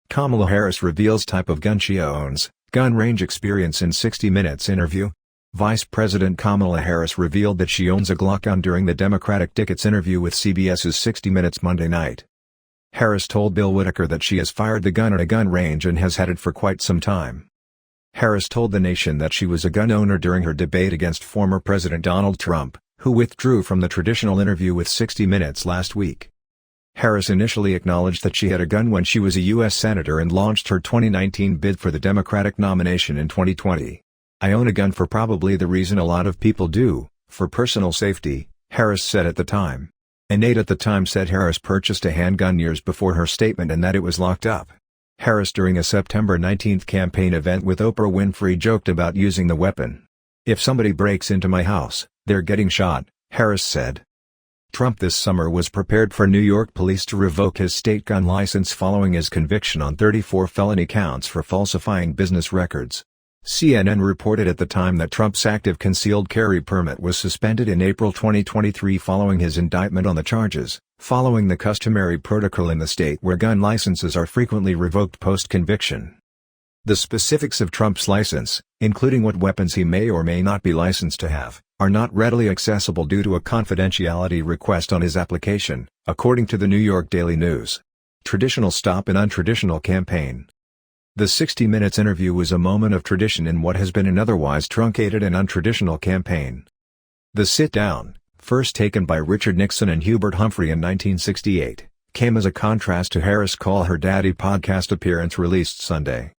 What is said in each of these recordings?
Kamala Harris reveals type of gun she owns, gun range experience in 60 Minutes interview. Vice President Kamala Harris revealed that she owns a Glock gun during the Democratic ticket's interview with CBS's 60 Minutes Monday night. Harris told Bill Whitaker that she has fired the gun at a gun range and has had it for quite some time. Harris told the nation that she was a gun owner during her debate against former President Donald Trump, who withdrew from the traditional interview with 60 Minutes last week. Harris initially acknowledged that she had a gun when she was a U.S. Senator and launched her 2019 bid for the Democratic nomination in 2020. "I own a gun for probably the reason a lot of people do, for personal safety," Harris said at the time. An aide at the time said Harris purchased a handgun years before her statement and that it was locked up. Harris during a September 19 campaign event with Oprah Winfrey joked about using the weapon. "If somebody breaks into my house, they're getting shot," Harris said. Trump this summer was prepared for New York police to revoke his state gun license following his conviction on 34 felony counts for falsifying business records. CNN reported at the time that Trump's active concealed carry permit was suspended in April 2023 following his indictment on the charges, following the customary protocol in the state where gun licenses are frequently revoked post-conviction. The specifics of Trump's license, including what weapons he may or may not be licensed to have, are not readily accessible due to a confidentiality request on his application, according to the New York Daily News. Traditional stop and untraditional campaign. The 60 Minutes interview was a moment of tradition in what has been an otherwise truncated and untraditional campaign. The sit-down, first taken by Richard Nixon and Hubert Humphrey in 1968, came as a contrast to Harris' Call Her Daddy podcast appearance released Sunday.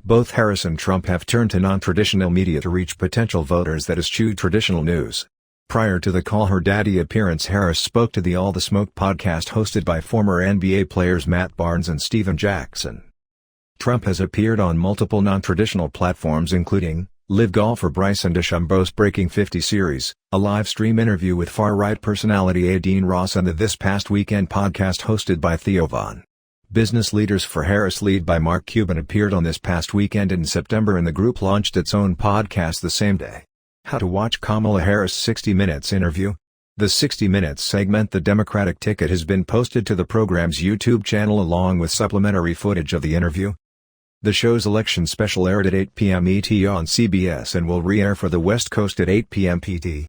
Both Harris and Trump have turned to non-traditional media to reach potential voters that eschew traditional news. Prior to the Call Her Daddy appearance, Harris spoke to the All the Smoke podcast hosted by former NBA players Matt Barnes and Steven Jackson. Trump has appeared on multiple non-traditional platforms including Live Golfer Bryson DeChambeau's Breaking 50 series, a live stream interview with far-right personality Aide Ross and the This Past Weekend podcast hosted by Theo Von. Business Leaders for Harris lead by Mark Cuban appeared on This Past Weekend in September and the group launched its own podcast the same day. How to watch Kamala Harris' 60 Minutes interview? The 60 Minutes segment The Democratic Ticket has been posted to the program's YouTube channel along with supplementary footage of the interview. The show's election special aired at 8 p.m. ET on CBS and will re-air for the West Coast at 8 p.m. PT.